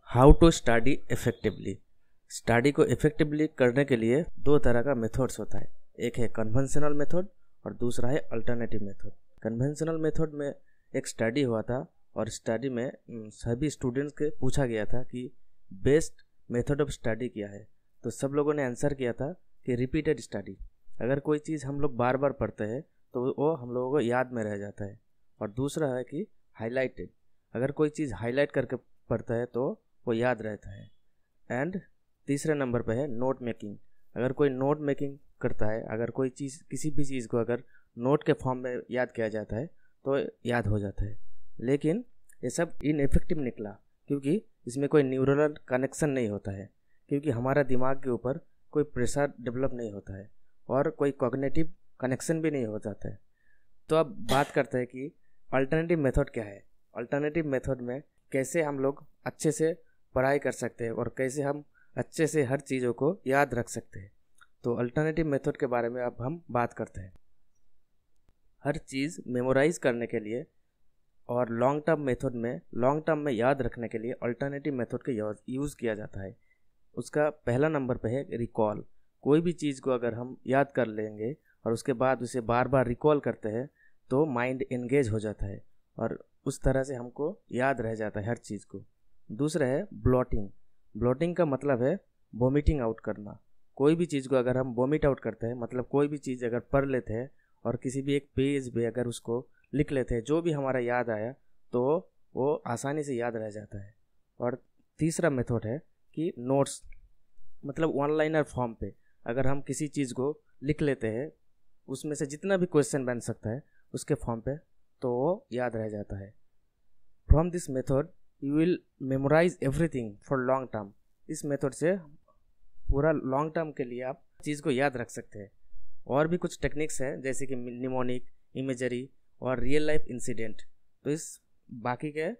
How to study effectively. Study को effectively करने के लिए दो तरह का मेथड्स होता है। एक है कन्वेंशनल मेथड और दूसरा है अल्टरनेटिव मेथड। कन्वेंशनल मेथड में एक स्टडी हुआ था और स्टडी में सभी स्टूडेंट्स के पूछा गया था कि बेस्ट मेथड ऑफ स्टडी क्या है। तो सब लोगों ने आंसर किया था कि रिपीटेड स्टडी। अगर कोई चीज़ हम लोग बार बार पढ़ते हैं तो वो हम लोगों को याद में रह जाता है। और दूसरा है कि हाईलाइटेड। अगर कोई चीज़ हाईलाइट करके पढ़ता है तो वो याद रहता है। एंड तीसरे नंबर पे है नोट मेकिंग। अगर कोई नोट मेकिंग करता है, अगर कोई चीज़ किसी भी चीज़ को अगर नोट के फॉर्म में याद किया जाता है तो याद हो जाता है। लेकिन ये सब इनइफेक्टिव निकला क्योंकि इसमें कोई न्यूरल कनेक्शन नहीं होता है, क्योंकि हमारा दिमाग के ऊपर कोई प्रेशर डेवलप नहीं होता है और कोई कॉग्निटिव कनेक्शन भी नहीं हो जाता है। तो अब बात करते हैं कि अल्टरनेटिव मेथड क्या है। अल्टरनेटिव मेथड में कैसे हम लोग अच्छे से पढ़ाई कर सकते हैं और कैसे हम अच्छे से हर चीज़ों को याद रख सकते हैं। तो अल्टरनेटिव मेथड के बारे में अब हम बात करते हैं। हर चीज़ मेमोराइज करने के लिए और लॉन्ग टर्म में याद रखने के लिए अल्टरनेटिव मेथड का यूज़ किया जाता है। उसका पहला नंबर पे है रिकॉल। कोई भी चीज़ को अगर हम याद कर लेंगे और उसके बाद उसे बार बार रिकॉल करते हैं तो माइंड एंगेज हो जाता है और उस तरह से हमको याद रह जाता है हर चीज़ को। दूसरा है ब्लॉटिंग। ब्लॉटिंग का मतलब है वोमिटिंग आउट करना। कोई भी चीज़ को अगर हम वोमिट आउट करते हैं, मतलब कोई भी चीज़ अगर पढ़ लेते हैं और किसी भी एक पेज पे अगर उसको लिख लेते हैं, जो भी हमारा याद आया तो वो आसानी से याद रह जाता है। और तीसरा मेथड है कि नोट्स, मतलब वन लाइनर फॉर्म पे अगर हम किसी चीज़ को लिख लेते हैं, उसमें से जितना भी क्वेश्चन बन सकता है उसके फॉर्म पे, तो वो याद रह जाता है। From this method you will memorize everything for long term. इस मेथड से पूरा लॉन्ग टर्म के लिए आप चीज़ को याद रख सकते हैं। और भी कुछ टेक्निक्स हैं जैसे कि निमोनिक, इमेजरी और रियल लाइफ इंसिडेंट। तो इस बाकी के